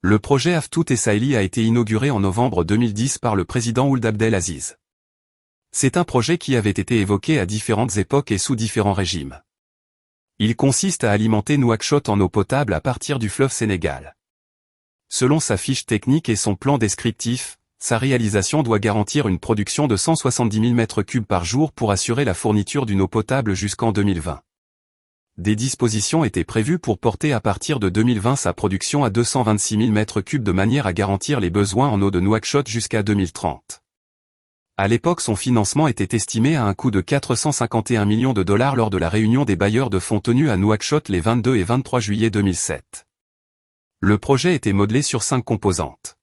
Le projet Aftout Essaili a été inauguré en novembre 2010 par le président Ould Abdel Aziz. C'est un projet qui avait été évoqué à différentes époques et sous différents régimes. Il consiste à alimenter Nouakchott en eau potable à partir du fleuve Sénégal. Selon sa fiche technique et son plan descriptif, sa réalisation doit garantir une production de 170 000 m3 par jour pour assurer la fourniture d'une eau potable jusqu'en 2020. Des dispositions étaient prévues pour porter à partir de 2020 sa production à 226 000 m3 de manière à garantir les besoins en eau de Nouakchott jusqu'à 2030. À l'époque, son financement était estimé à un coût de 451 millions de dollars lors de la réunion des bailleurs de fonds tenue à Nouakchott les 22 et 23 juillet 2007. Le projet était modelé sur 5 composantes.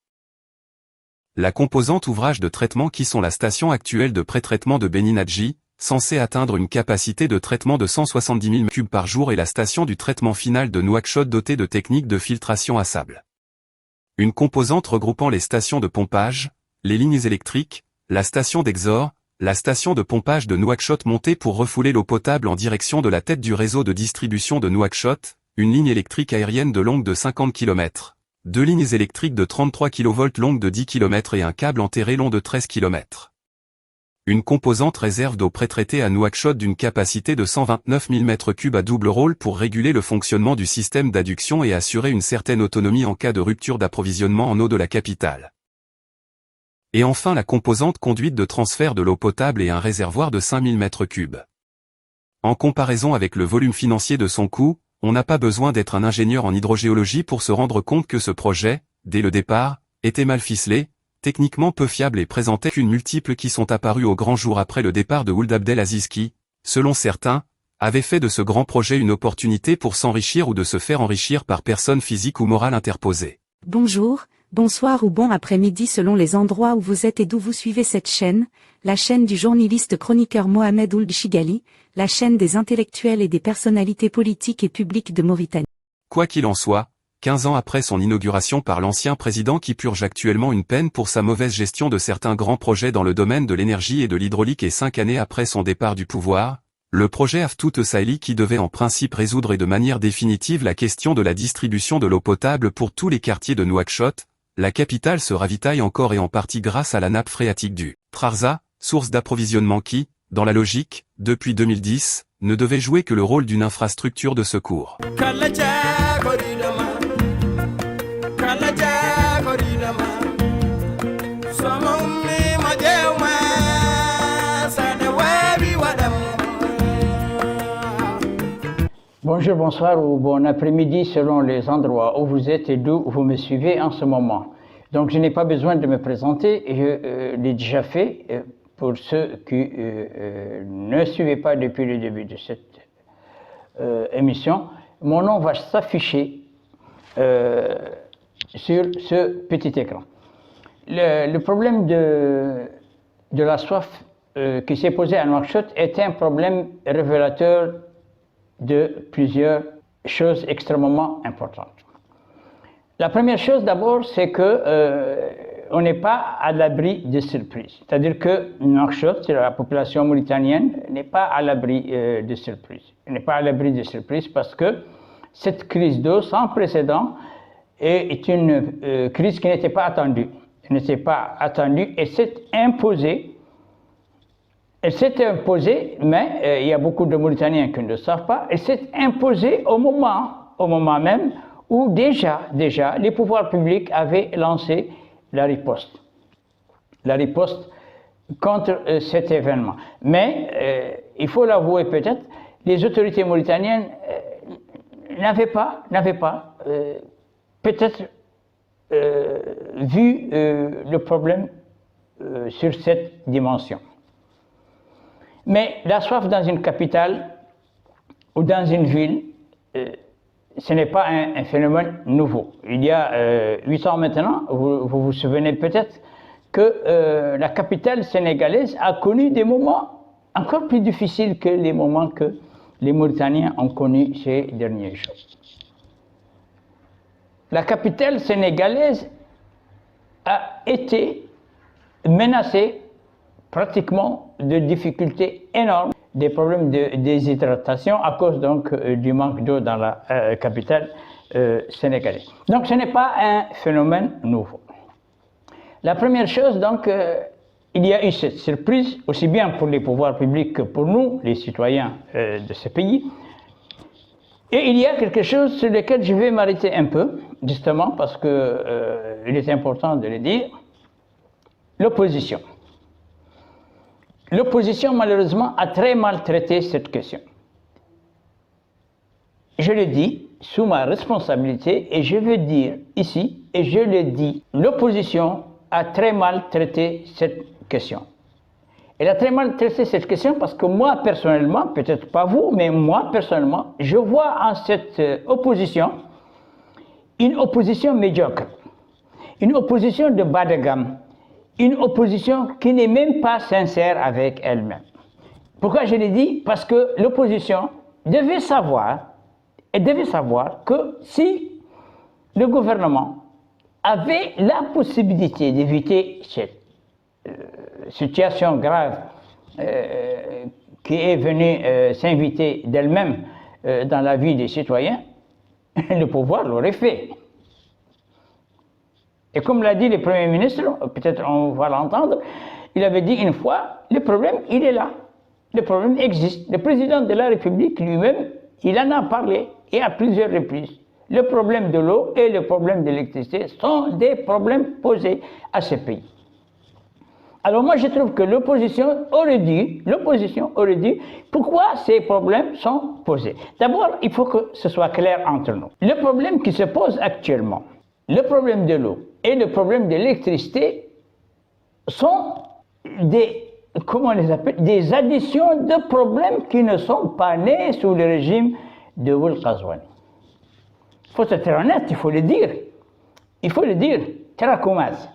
La composante ouvrage de traitement qui sont la station actuelle de pré-traitement de Beninadji, censée atteindre une capacité de traitement de 170 000 m3 par jour et la station du traitement final de Nouakchott dotée de techniques de filtration à sable. Une composante regroupant les stations de pompage, les lignes électriques, la station d'Exor, la station de pompage de Nouakchott montée pour refouler l'eau potable en direction de la tête du réseau de distribution de Nouakchott, une ligne électrique aérienne de longue de 50 km, 2 lignes électriques de 33 kV longues de 10 km et un câble enterré long de 13 km. Une composante réserve d'eau pré-traitée à Nouakchott d'une capacité de 129 000 m3 à double rôle pour réguler le fonctionnement du système d'adduction et assurer une certaine autonomie en cas de rupture d'approvisionnement en eau de la capitale. Et enfin la composante conduite de transfert de l'eau potable et un réservoir de 5 000 m3. En comparaison avec le volume financier de son coût, on n'a pas besoin d'être un ingénieur en hydrogéologie pour se rendre compte que ce projet, dès le départ, était mal ficelé, techniquement peu fiable et présentait qu'une multiples qui sont apparus au grand jour après le départ de Ould Abdel Aziz qui, selon certains, avait fait de ce grand projet une opportunité pour s'enrichir ou de se faire enrichir par personne physique ou morale interposée. Bonjour, bonsoir ou bon après-midi selon les endroits où vous êtes et d'où vous suivez cette chaîne, la chaîne du journaliste chroniqueur Mohamed Ould Chigali, la chaîne des intellectuels et des personnalités politiques et publiques de Mauritanie. Quoi qu'il en soit, 15 ans après son inauguration par l'ancien président qui purge actuellement une peine pour sa mauvaise gestion de certains grands projets dans le domaine de l'énergie et de l'hydraulique et 5 années après son départ du pouvoir, le projet Aftout Essaili qui devait en principe résoudre et de manière définitive la question de la distribution de l'eau potable pour tous les quartiers de Nouakchott, la capitale se ravitaille encore et en partie grâce à la nappe phréatique du Trarza, source d'approvisionnement qui, dans la logique, depuis 2010, ne devait jouer que le rôle d'une infrastructure de secours. Bonjour, bonsoir ou bon après-midi selon les endroits où vous êtes et d'où vous me suivez en ce moment. Donc je n'ai pas besoin de me présenter, je l'ai déjà fait pour ceux qui ne suivaient pas depuis le début de cette émission. Mon nom va s'afficher sur ce petit écran. Le problème de la soif qui s'est posé à Nouakchott est un problème révélateur de plusieurs choses extrêmement importantes. La première chose d'abord, c'est que on n'est pas à l'abri de surprises. C'est-à-dire que Nouakchott, la population mauritanienne, n'est pas à l'abri de surprises. Elle n'est pas à l'abri de surprises parce que cette crise d'eau sans précédent est une crise qui n'était pas attendue. Elle n'était pas attendue et s'est imposée. Elle s'est imposée, mais il y a beaucoup de Mauritaniens qui ne le savent pas, elle s'est imposée au moment même où déjà les pouvoirs publics avaient lancé la riposte contre cet événement. Mais il faut l'avouer peut-être, les autorités mauritaniennes n'avaient pas peut-être vu le problème sur cette dimension. Mais la soif dans une capitale ou dans une ville, ce n'est pas un phénomène nouveau. Il y a 8 ans maintenant, vous vous souvenez peut-être que la capitale sénégalaise a connu des moments encore plus difficiles que les moments que les Mauritaniens ont connus ces derniers jours. La capitale sénégalaise a été menacée pratiquement de difficultés énormes des problèmes de déshydratation à cause donc du manque d'eau dans la capitale sénégalaise. Donc ce n'est pas un phénomène nouveau. La première chose, donc, il y a eu cette surprise, aussi bien pour les pouvoirs publics que pour nous, les citoyens de ce pays. Et il y a quelque chose sur lequel je vais m'arrêter un peu, justement, parce qu'il est important de le dire, l'opposition. L'opposition, malheureusement, a très mal traité cette question. Je le dis sous ma responsabilité et je veux dire ici, et je le dis, l'opposition a très mal traité cette question. Elle a très mal traité cette question parce que moi, personnellement, peut-être pas vous, mais moi, personnellement, je vois en cette opposition une opposition médiocre, une opposition de bas de gamme, une opposition qui n'est même pas sincère avec elle-même. Pourquoi je l'ai dit? Parce que l'opposition devait savoir que si le gouvernement avait la possibilité d'éviter cette situation grave qui est venue s'inviter d'elle-même dans la vie des citoyens, le pouvoir l'aurait fait. Et comme l'a dit le Premier ministre, peut-être on va l'entendre, il avait dit une fois, le problème, il est là. Le problème existe. Le président de la République lui-même, il en a parlé, et à plusieurs reprises. Le problème de l'eau et le problème de l'électricité sont des problèmes posés à ce pays. Alors moi, je trouve que l'opposition aurait dû, pourquoi ces problèmes sont posés? D'abord, il faut que ce soit clair entre nous. Le problème qui se pose actuellement, le problème de l'eau et le problème de l'électricité sont des, comment on les appelle, des additions de problèmes qui ne sont pas nés sous le régime de Ould Ghazouani. Il faut être honnête, il faut le dire. Il faut le dire, tarakoumaz.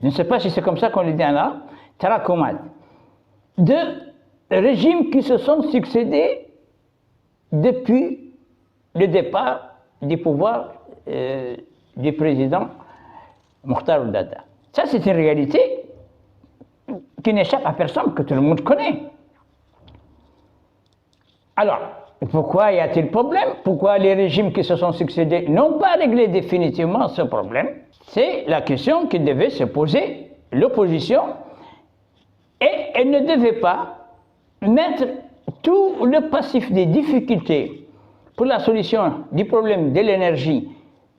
Je ne sais pas si c'est comme ça qu'on le dit en arabe, tarakoumaz. De régimes qui se sont succédés depuis le départ du pouvoir du président Mokhtar Ould Daddah. Ça, c'est une réalité qui n'échappe à personne, que tout le monde connaît. Alors, pourquoi y a-t-il problème? Pourquoi les régimes qui se sont succédés n'ont pas réglé définitivement ce problème? C'est la question qui devait se poser l'opposition, et elle ne devait pas mettre tout le passif des difficultés pour la solution du problème de l'énergie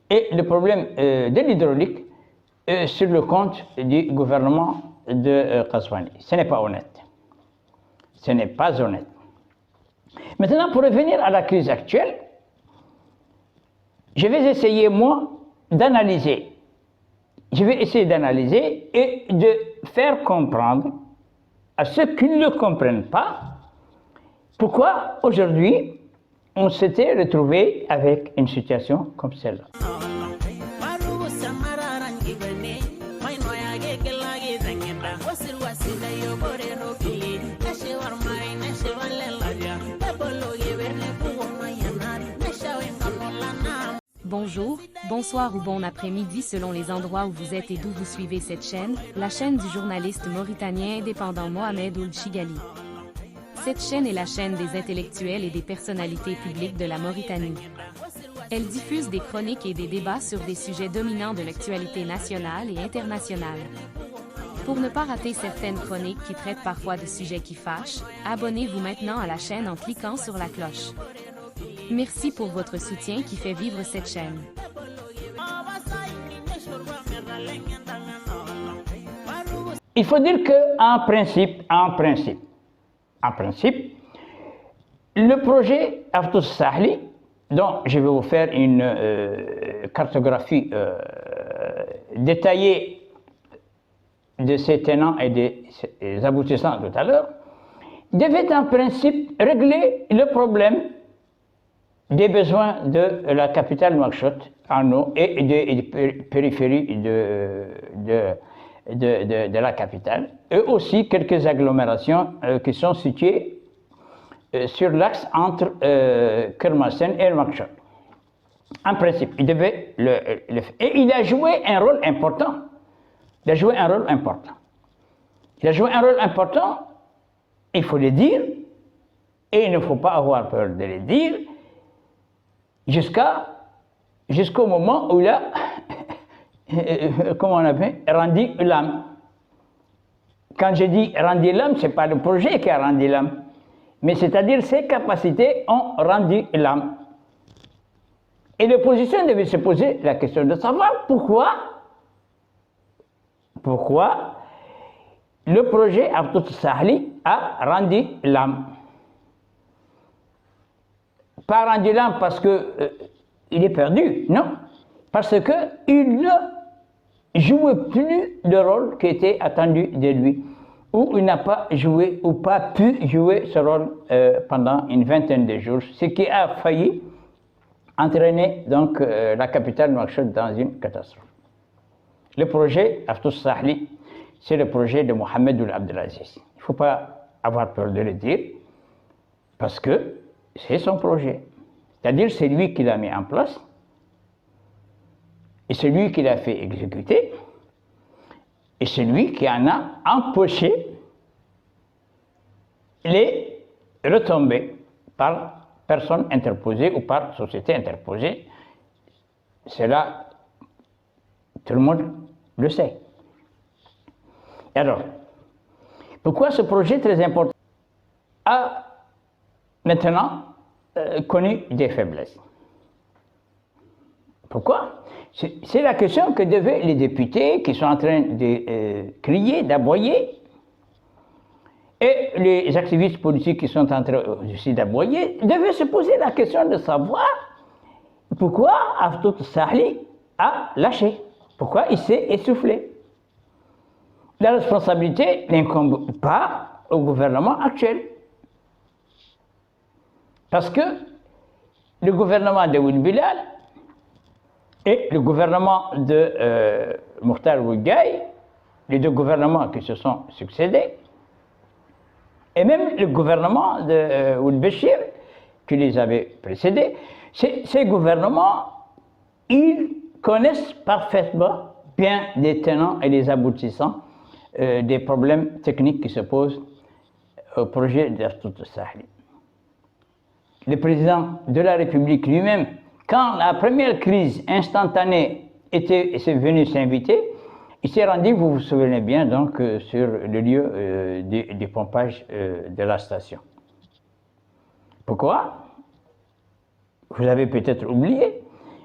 et le problème de l'hydraulique sur le compte du gouvernement de Ghazouani. Ce n'est pas honnête. Ce n'est pas honnête. Maintenant, pour revenir à la crise actuelle, je vais essayer, moi, d'analyser. Je vais essayer d'analyser et de faire comprendre à ceux qui ne le comprennent pas pourquoi aujourd'hui on s'était retrouvé avec une situation comme celle-là. Bonjour, bonsoir ou bon après-midi selon les endroits où vous êtes et d'où vous suivez cette chaîne, la chaîne du journaliste mauritanien indépendant Mohamed Ould Chigali. Cette chaîne est la chaîne des intellectuels et des personnalités publiques de la Mauritanie. Elle diffuse des chroniques et des débats sur des sujets dominants de l'actualité nationale et internationale. Pour ne pas rater certaines chroniques qui traitent parfois de sujets qui fâchent, abonnez-vous maintenant à la chaîne en cliquant sur la cloche. Merci pour votre soutien qui fait vivre cette chaîne. Il faut dire qu'en principe, le projet Aftous Sahli, dont je vais vous faire une cartographie détaillée de ses tenants et des aboutissants tout à l'heure, devait en principe régler le problème des besoins de la capitale Nouakchott en eau et des périphéries de la capitale, et aussi quelques agglomérations qui sont situées sur l'axe entre Kermassen et Nouakchott. En principe, il devait le faire. Et il a joué un rôle important. Il a joué un rôle important, il faut le dire, Et il ne faut pas avoir peur de le dire, jusqu'au moment où il a, comment on appelle, rendu l'âme. Quand je dis rendu l'âme, ce n'est pas le projet qui a rendu l'âme, mais c'est-à-dire ses capacités ont rendu l'âme. Et l'opposition devait se poser la question de savoir pourquoi le projet Artout Sahli a rendu l'âme. Pas rendu l'âme parce qu'il est perdu, non. Parce qu'il ne jouait plus le rôle qui était attendu de lui. Ou il n'a pas joué ou pas pu jouer ce rôle pendant une vingtaine de jours. Ce qui a failli entraîner donc la capitale Nouakchott dans une catastrophe. Le projet Artout Sahli, c'est le projet de Mohamed Ould Abdelaziz. Il ne faut pas avoir peur de le dire, parce que c'est son projet. C'est-à-dire c'est lui qui l'a mis en place, et c'est lui qui l'a fait exécuter, et c'est lui qui en a empoché les retombées par personne interposée ou par société interposée. Cela, tout le monde le sait. Alors, pourquoi ce projet très important a maintenant connu des faiblesses? Pourquoi? C'est la question que devaient les députés qui sont en train de crier, d'aboyer, et les activistes politiques qui sont en train aussi d'aboyer, devaient se poser la question de savoir pourquoi Artout Sahli a lâché, pourquoi il s'est essoufflé. La responsabilité n'incombe pas au gouvernement actuel. Parce que le gouvernement de Ould Bilal et le gouvernement de Mokhtar Ould Ghai, les deux gouvernements qui se sont succédés, et même le gouvernement de Ould Béchir, qui les avait précédés, ces gouvernements, ils connaissent parfaitement bien les tenants et les aboutissants des problèmes techniques qui se posent au projet d'Artout Sahli. Le président de la République lui-même, quand la première crise instantanée est venue s'inviter, il s'est rendu, vous vous souvenez bien, donc, sur le lieu du pompage de la station. Pourquoi? Vous avez peut-être oublié,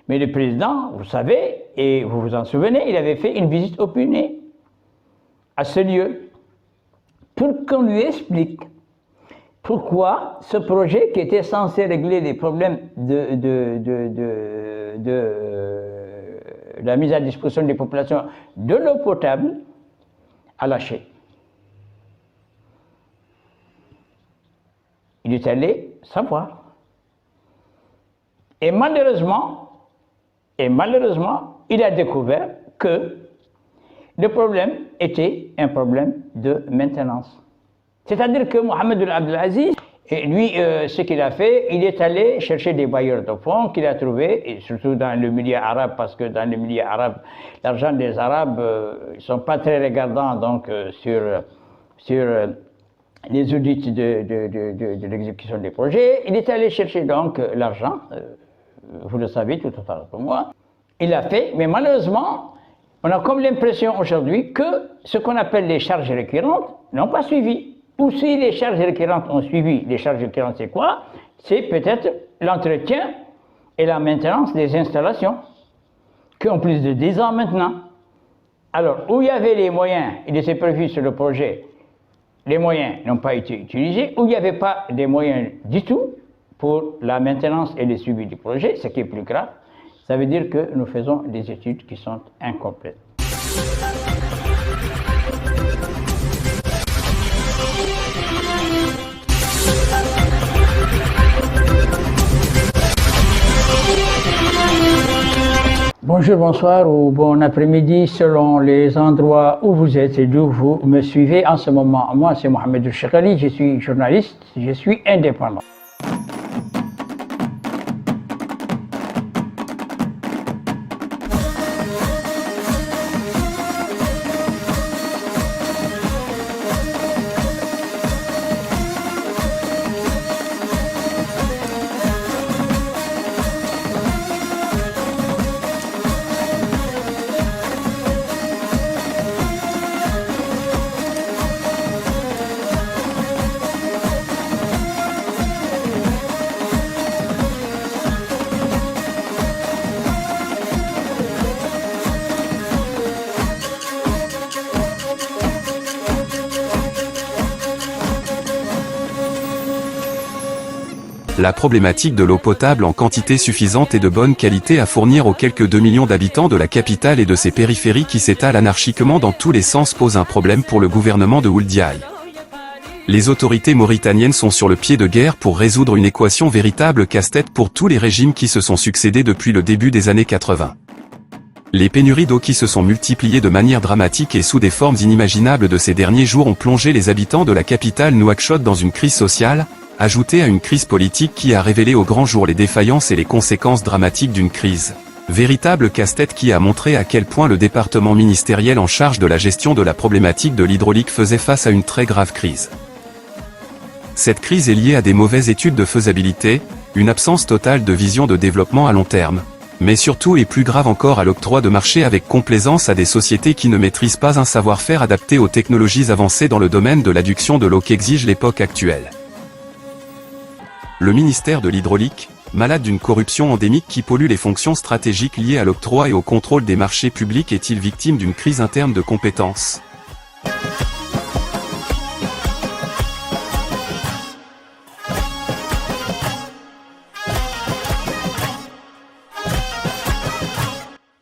mais le président, vous savez, et vous vous en souvenez, il avait fait une visite opinée à ce lieu pour qu'on lui explique pourquoi ce projet qui était censé régler les problèmes de la mise à disposition des populations de l'eau potable a lâché. Il est allé savoir. Et malheureusement, il a découvert que le problème était un problème de maintenance. C'est-à-dire que Mohamed Ould Abdelaziz, lui, ce qu'il a fait, il est allé chercher des bailleurs de fonds qu'il a trouvés, et surtout dans le milieu arabe, parce que dans le milieu arabe, l'argent des Arabes, ils ne sont pas très regardants donc, sur les audits de l'exécution des projets. Il est allé chercher donc l'argent, vous le savez tout autant que moi. Il l'a fait, mais malheureusement, on a comme l'impression aujourd'hui que ce qu'on appelle les charges récurrentes n'ont pas suivi. Ou si les charges récurrentes ont suivi, les charges récurrentes c'est quoi? C'est peut-être l'entretien et la maintenance des installations, qui ont plus de 10 ans maintenant. Alors, où il y avait les moyens, il était prévu sur le projet, les moyens n'ont pas été utilisés, où il n'y avait pas de moyens du tout pour la maintenance et le suivi du projet, ce qui est plus grave, ça veut dire que nous faisons des études qui sont incomplètes. Bonjour, bonsoir ou bon après-midi selon les endroits où vous êtes et d'où vous me suivez en ce moment. Moi, c'est Mohamed El Cheikhali, je suis journaliste, je suis indépendant. La problématique de l'eau potable en quantité suffisante et de bonne qualité à fournir aux quelques 2 millions d'habitants de la capitale et de ses périphéries qui s'étalent anarchiquement dans tous les sens pose un problème pour le gouvernement de Ould Diaye. Les autorités mauritaniennes sont sur le pied de guerre pour résoudre une équation véritable casse-tête pour tous les régimes qui se sont succédés depuis le début des années 80. Les pénuries d'eau qui se sont multipliées de manière dramatique et sous des formes inimaginables de ces derniers jours ont plongé les habitants de la capitale Nouakchott dans une crise sociale, ajoutée à une crise politique qui a révélé au grand jour les défaillances et les conséquences dramatiques d'une crise. Véritable casse-tête qui a montré à quel point le département ministériel en charge de la gestion de la problématique de l'hydraulique faisait face à une très grave crise. Cette crise est liée à des mauvaises études de faisabilité, une absence totale de vision de développement à long terme, mais surtout et plus grave encore à l'octroi de marché avec complaisance à des sociétés qui ne maîtrisent pas un savoir-faire adapté aux technologies avancées dans le domaine de l'adduction de l'eau qu'exige l'époque actuelle. Le ministère de l'Hydraulique, malade d'une corruption endémique qui pollue les fonctions stratégiques liées à l'octroi et au contrôle des marchés publics, est-il victime d'une crise interne de compétences ?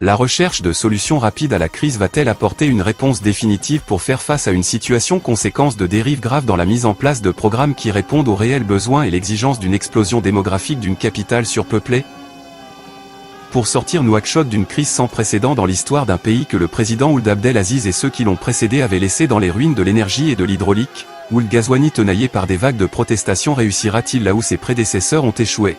La recherche de solutions rapides à la crise va-t-elle apporter une réponse définitive pour faire face à une situation conséquence de dérives graves dans la mise en place de programmes qui répondent aux réels besoins et l'exigence d'une explosion démographique d'une capitale surpeuplée ? Pour sortir Nouakchott d'une crise sans précédent dans l'histoire d'un pays que le président Ould Abdelaziz et ceux qui l'ont précédé avaient laissé dans les ruines de l'énergie et de l'hydraulique, Ould Ghazouani tenaillé par des vagues de protestations réussira-t-il là où ses prédécesseurs ont échoué ?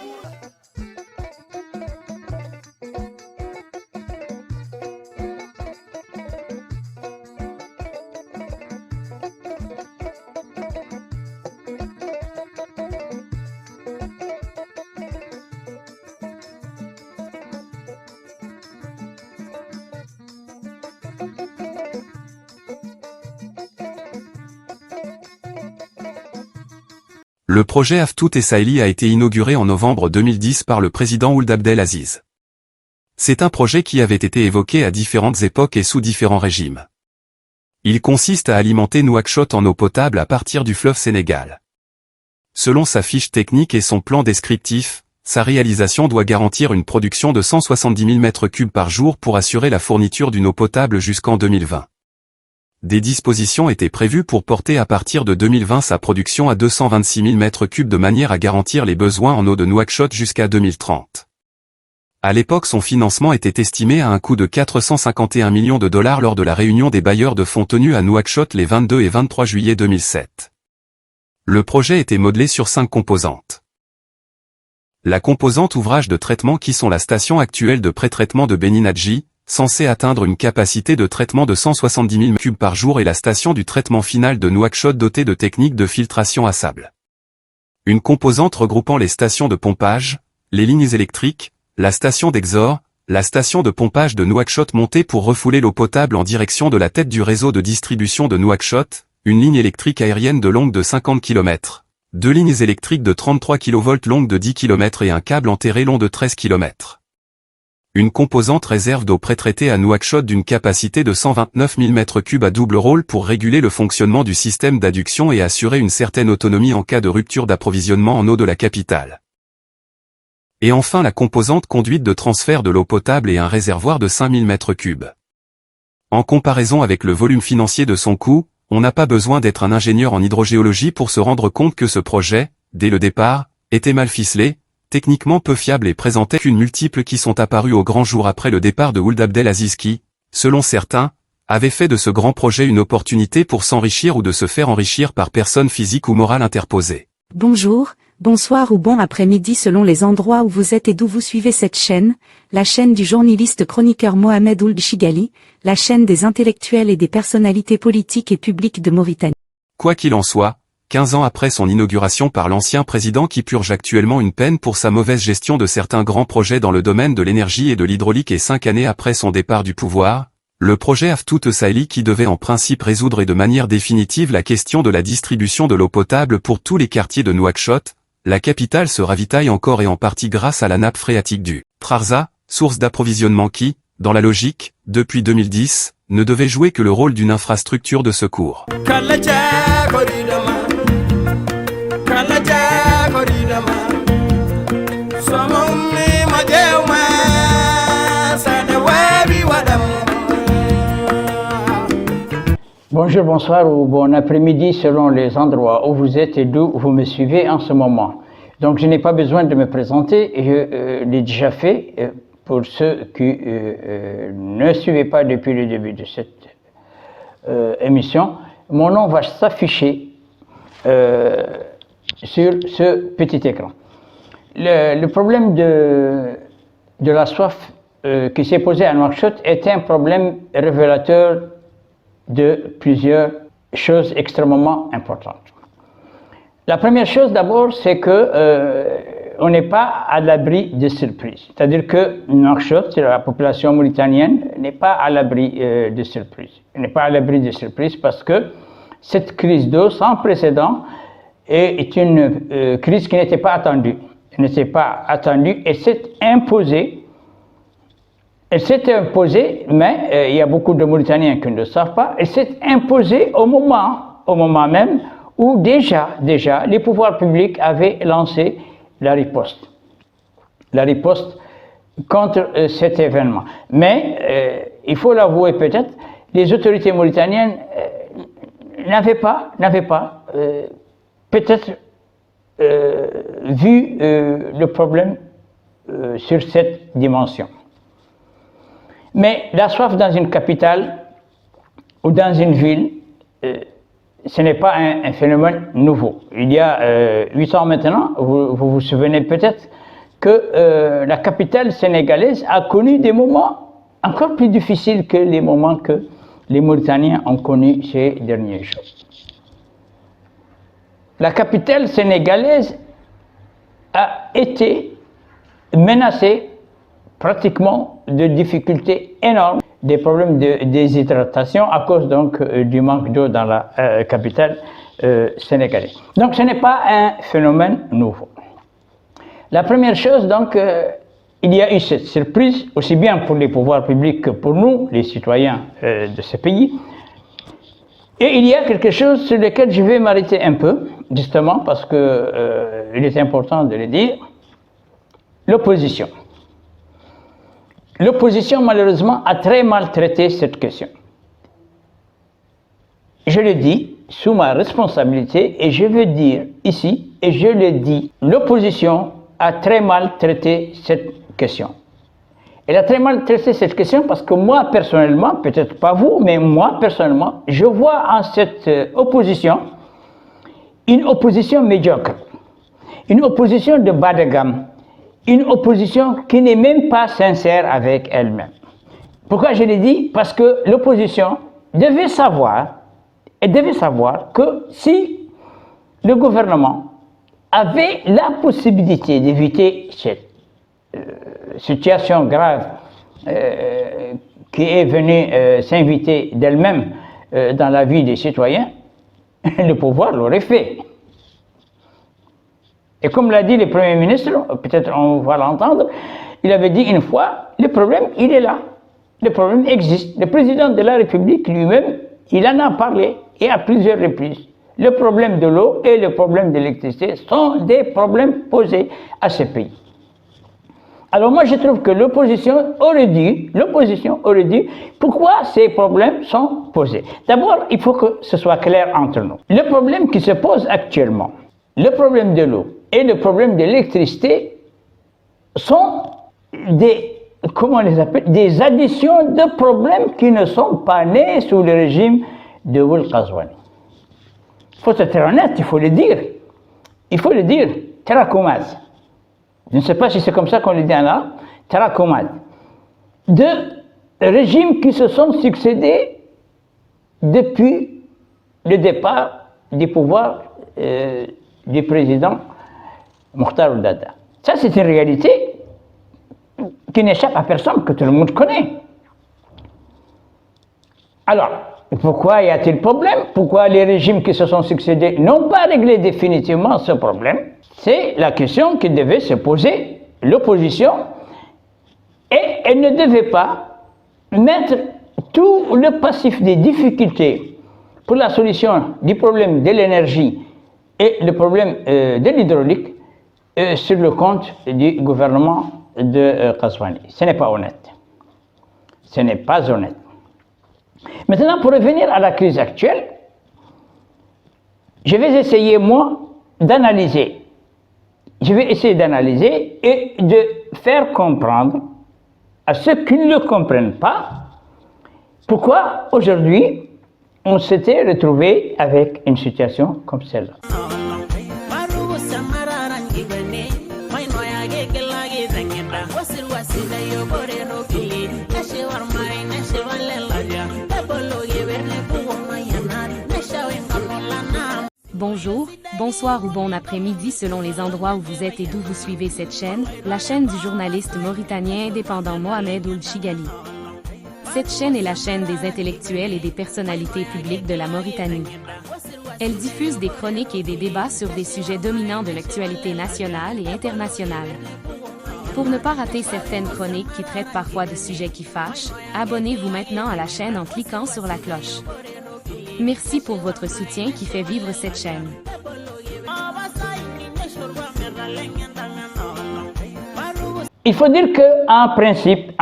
Le projet Aftout et Saïli a été inauguré en novembre 2010 par le président Ould Abdelaziz. C'est un projet qui avait été évoqué à différentes époques et sous différents régimes. Il consiste à alimenter Nouakchott en eau potable à partir du fleuve Sénégal. Selon sa fiche technique et son plan descriptif, sa réalisation doit garantir une production de 170 000 m3 par jour pour assurer la fourniture d'une eau potable jusqu'en 2020. Des dispositions étaient prévues pour porter à partir de 2020 sa production à 226 000 m3 de manière à garantir les besoins en eau de Nouakchott jusqu'à 2030. À l'époque, son financement était estimé à un coût de 451 millions de dollars lors de la réunion des bailleurs de fonds tenue à Nouakchott les 22 et 23 juillet 2007. Le projet était modelé sur 5 composantes. La composante ouvrage de traitement qui sont la station actuelle de pré-traitement de Beninadji, censée atteindre une capacité de traitement de 170 000 m3 par jour, et la station du traitement final de Nouakchott dotée de techniques de filtration à sable. Une composante regroupant les stations de pompage, les lignes électriques, la station d'Exor, la station de pompage de Nouakchott montée pour refouler l'eau potable en direction de la tête du réseau de distribution de Nouakchott, une ligne électrique aérienne de longue de 50 km, 2 lignes électriques de 33 kV longues de 10 km et un câble enterré long de 13 km. Une composante réserve d'eau pré-traitée à Nouakchott d'une capacité de 129 000 m3 à double rôle pour réguler le fonctionnement du système d'adduction et assurer une certaine autonomie en cas de rupture d'approvisionnement en eau de la capitale. Et enfin la composante conduite de transfert de l'eau potable et un réservoir de 5 000 m3. En comparaison avec le volume financier de son coût, on n'a pas besoin d'être un ingénieur en hydrogéologie pour se rendre compte que ce projet, dès le départ, était mal ficelé, techniquement peu fiable et présentait qu'une multiples qui sont apparus au grand jour après le départ de Ould Abdelaziz qui, selon certains, avait fait de ce grand projet une opportunité pour s'enrichir ou de se faire enrichir par personne physique ou morale interposée. Bonjour, bonsoir ou bon après-midi selon les endroits où vous êtes et d'où vous suivez cette chaîne, la chaîne du journaliste chroniqueur Mohamed Ould Chigali, la chaîne des intellectuels et des personnalités politiques et publiques de Mauritanie. Quoi qu'il en soit, 15 ans après son inauguration par l'ancien président qui purge actuellement une peine pour sa mauvaise gestion de certains grands projets dans le domaine de l'énergie et de l'hydraulique et 5 années après son départ du pouvoir, le projet Aftout et Saïli qui devait en principe résoudre et de manière définitive la question de la distribution de l'eau potable pour tous les quartiers de Nouakchott, la capitale se ravitaille encore et en partie grâce à la nappe phréatique du Trarza, source d'approvisionnement qui, dans la logique, depuis 2010, ne devait jouer que le rôle d'une infrastructure de secours. Bonjour, bonsoir ou bon après-midi selon les endroits où vous êtes et d'où vous me suivez en ce moment. Donc je n'ai pas besoin de me présenter, je l'ai déjà fait pour ceux qui ne suivaient pas depuis le début de cette émission. Mon nom va s'afficher sur ce petit écran. Le problème de la soif qui s'est posé à Nouakchott est un problème révélateur de plusieurs choses extrêmement importantes. La première chose d'abord, c'est que on n'est pas à l'abri de surprises. C'est-à-dire que Nouakchott, la population mauritanienne, n'est pas à l'abri de surprises. Elle n'est pas à l'abri de surprises parce que cette crise d'eau sans précédent est une crise qui n'était pas attendue. Elle n'était pas attendue et s'est imposée. Elle s'est imposée, mais il y a beaucoup de Mauritaniens qui ne le savent pas, elle s'est imposée au moment même où déjà les pouvoirs publics avaient lancé la riposte contre cet événement. Mais il faut l'avouer peut-être, les autorités mauritaniennes n'avaient pas peut-être vu le problème sur cette dimension. Mais la soif dans une capitale ou dans une ville, ce n'est pas un phénomène nouveau. Il y a 8 ans maintenant, vous vous souvenez peut-être que la capitale sénégalaise a connu des moments encore plus difficiles que les moments que les Mauritaniens ont connus ces derniers jours. La capitale sénégalaise a été menacée pratiquement de difficultés énormes, des problèmes de déshydratation à cause donc du manque d'eau dans la capitale sénégalaise. Donc ce n'est pas un phénomène nouveau. La première chose donc, il y a eu cette surprise, aussi bien pour les pouvoirs publics que pour nous, les citoyens de ce pays. Et il y a quelque chose sur lequel je vais m'arrêter un peu, justement parce que il est important de le dire, l'opposition. L'opposition, malheureusement, a très mal traité cette question. Je le dis sous ma responsabilité et je veux dire ici, et je le dis, l'opposition a très mal traité cette question. Elle a très mal traité cette question parce que moi, personnellement, peut-être pas vous, mais moi, personnellement, je vois en cette opposition une opposition médiocre, une opposition de bas de gamme, une opposition qui n'est même pas sincère avec elle-même. Pourquoi je l'ai dit? Parce que l'opposition devait savoir que si le gouvernement avait la possibilité d'éviter cette situation grave qui est venue s'inviter d'elle-même dans la vie des citoyens, le pouvoir l'aurait fait. Et comme l'a dit le Premier ministre, peut-être on va l'entendre, il avait dit une fois, le problème, il est là. Le problème existe. Le président de la République lui-même, il en a parlé, et à plusieurs reprises. Le problème de l'eau et le problème de l'électricité sont des problèmes posés à ce pays. Alors moi, je trouve que l'opposition aurait dit, pourquoi ces problèmes sont posés. D'abord, il faut que ce soit clair entre nous. Le problème qui se pose actuellement, le problème de l'eau et le problème de l'électricité sont des additions de problèmes qui ne sont pas nés sous le régime de Ould Ghazouani. Il faut être honnête, il faut le dire. Il faut le dire, tarakoumaz. Je ne sais pas si c'est comme ça qu'on le dit en arabe, tarakoumaz. De régimes qui se sont succédés depuis le départ du pouvoir du président Mokhtar Ould Daddah. Ça, c'est une réalité qui n'échappe à personne, que tout le monde connaît. Alors, pourquoi y a-t-il problème? Pourquoi les régimes qui se sont succédés n'ont pas réglé définitivement ce problème? C'est la question que devait se poser l'opposition, et elle ne devait pas mettre tout le passif des difficultés pour la solution du problème de l'énergie et le problème de l'hydraulique sur le compte du gouvernement de Qazouani. Ce n'est pas honnête. Ce n'est pas honnête. Maintenant, pour revenir à la crise actuelle, je vais essayer, moi, d'analyser. Je vais essayer d'analyser et de faire comprendre à ceux qui ne le comprennent pas pourquoi aujourd'hui on s'était retrouvé avec une situation comme celle-là. Bonjour, bonsoir ou bon après-midi selon les endroits où vous êtes et d'où vous suivez cette chaîne, la chaîne du journaliste mauritanien indépendant Mohamed Ould Chigali. Cette chaîne est la chaîne des intellectuels et des personnalités publiques de la Mauritanie. Elle diffuse des chroniques et des débats sur des sujets dominants de l'actualité nationale et internationale. Pour ne pas rater certaines chroniques qui traitent parfois de sujets qui fâchent, abonnez-vous maintenant à la chaîne en cliquant sur la cloche. Merci pour votre soutien qui fait vivre cette chaîne. Il faut dire qu'en principe,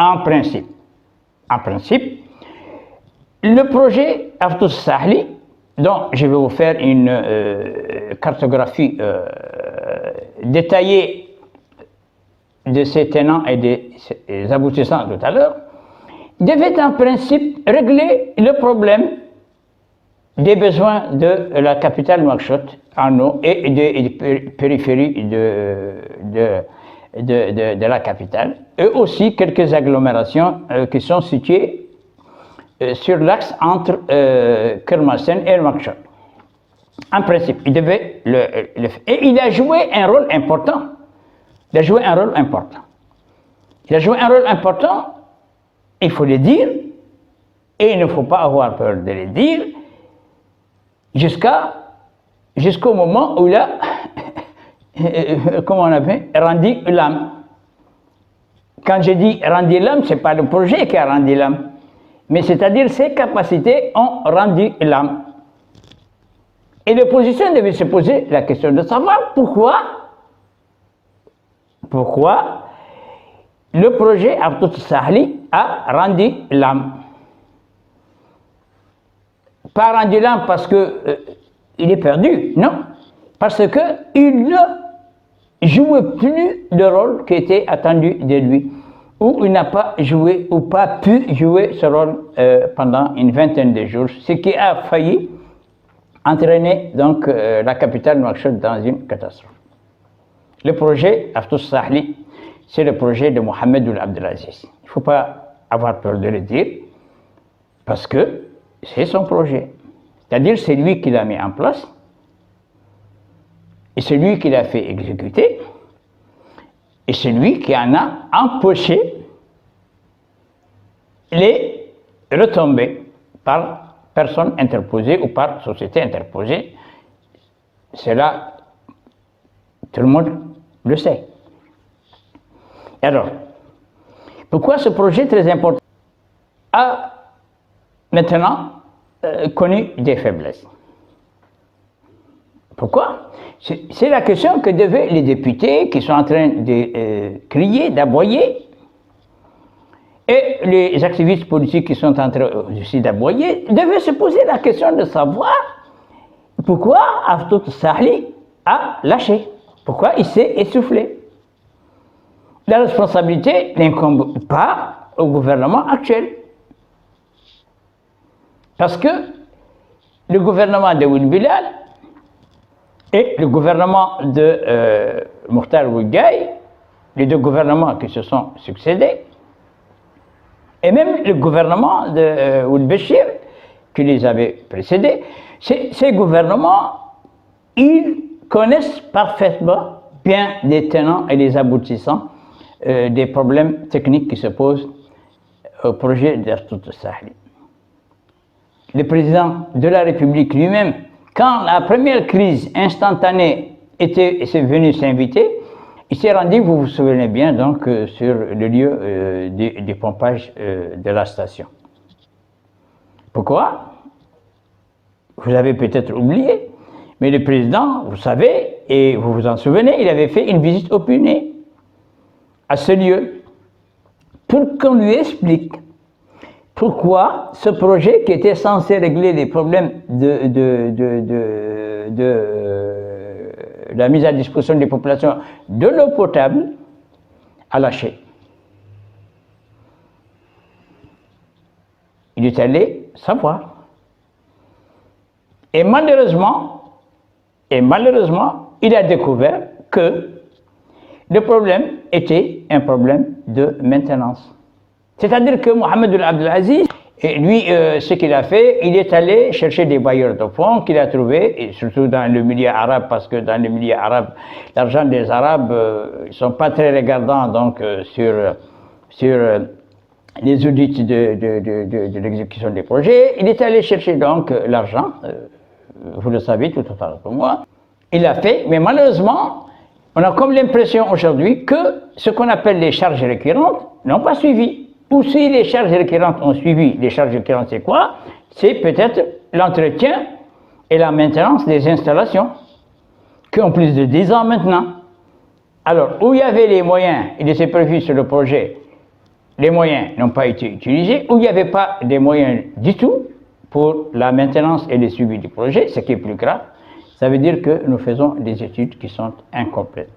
le projet Aftous Sahli, dont je vais vous faire une cartographie détaillée de ses tenants et des aboutissants tout à l'heure, devait en principe régler le problème des besoins de la capitale Nouakchott en eau et des périphéries de la capitale, et aussi quelques agglomérations qui sont situées sur l'axe entre Kermassen et Nouakchott. En principe, il devait le faire. Et il a joué un rôle important. Il a joué un rôle important, il faut le dire, et il ne faut pas avoir peur de le dire, jusqu'au moment où il a, comment on appelle, rendu l'âme. Quand je dis rendu l'âme, ce n'est pas le projet qui a rendu l'âme, mais c'est-à-dire ses capacités ont rendu l'âme. Et l'opposition devait se poser la question de savoir pourquoi le projet Aftous Sahli a rendu l'âme. Pas rendu l'âme parce qu'il est perdu, non. Parce qu'il ne jouait plus le rôle qui était attendu de lui. Ou il n'a pas joué ou pas pu jouer ce rôle pendant une vingtaine de jours. Ce qui a failli entraîner donc la capitale Nouakchott dans une catastrophe. Le projet Aftous Sahli, c'est le projet de Mohamed Ould Abdelaziz. Il ne faut pas avoir peur de le dire, parce que c'est son projet. C'est-à-dire c'est lui qui l'a mis en place, et c'est lui qui l'a fait exécuter, et c'est lui qui en a empoché les retombées par personne interposée ou par société interposée. Cela, tout le monde le sait. Alors, pourquoi ce projet très important a maintenant connu des faiblesses? Pourquoi? C'est la question que devaient les députés qui sont en train de crier, d'aboyer, et les activistes politiques qui sont en train aussi d'aboyer, devaient se poser la question de savoir pourquoi Aftous Sahli a lâché, pourquoi il s'est essoufflé. La responsabilité n'incombe pas au gouvernement actuel. Parce que le gouvernement de Ould Bilal et le gouvernement de Mokhtar Ould Ghai, les deux gouvernements qui se sont succédés, et même le gouvernement de Ould Béchir, qui les avait précédés, ces gouvernements, ils connaissent parfaitement bien les tenants et les aboutissants des problèmes techniques qui se posent au projet d'Aftous Sahli. Le président de la République lui-même, quand la première crise instantanée est venue s'inviter, il s'est rendu, vous vous souvenez bien, donc, sur le lieu du pompage de la station. Pourquoi? Vous avez peut-être oublié, Mais le président, vous savez, et vous vous en souvenez, il avait fait une visite opinée à ce lieu pour qu'on lui explique pourquoi ce projet qui était censé régler les problèmes de la mise à disposition des populations de l'eau potable a lâché. Il est allé savoir. Et malheureusement, il a découvert que le problème était un problème de maintenance. C'est-à-dire que Mohamed Abdelaziz, lui, ce qu'il a fait, il est allé chercher des bailleurs de fonds qu'il a trouvés, et surtout dans le milieu arabe, parce que dans le milieu arabe, l'argent des Arabes, ils ne sont pas très regardants donc, sur les audits de l'exécution des projets. Il est allé chercher donc l'argent, vous le savez tout autant que moi. Il l'a fait, mais malheureusement, on a comme l'impression aujourd'hui que ce qu'on appelle les charges récurrentes n'ont pas suivi. Ou si les charges récurrentes ont suivi, les charges récurrentes c'est quoi? C'est peut-être l'entretien et la maintenance des installations, qui ont plus de 10 ans maintenant. Alors, où il y avait les moyens, il était prévu sur le projet, les moyens n'ont pas été utilisés, où il n'y avait pas des moyens du tout pour la maintenance et le suivi du projet, ce qui est plus grave, ça veut dire que nous faisons des études qui sont incomplètes.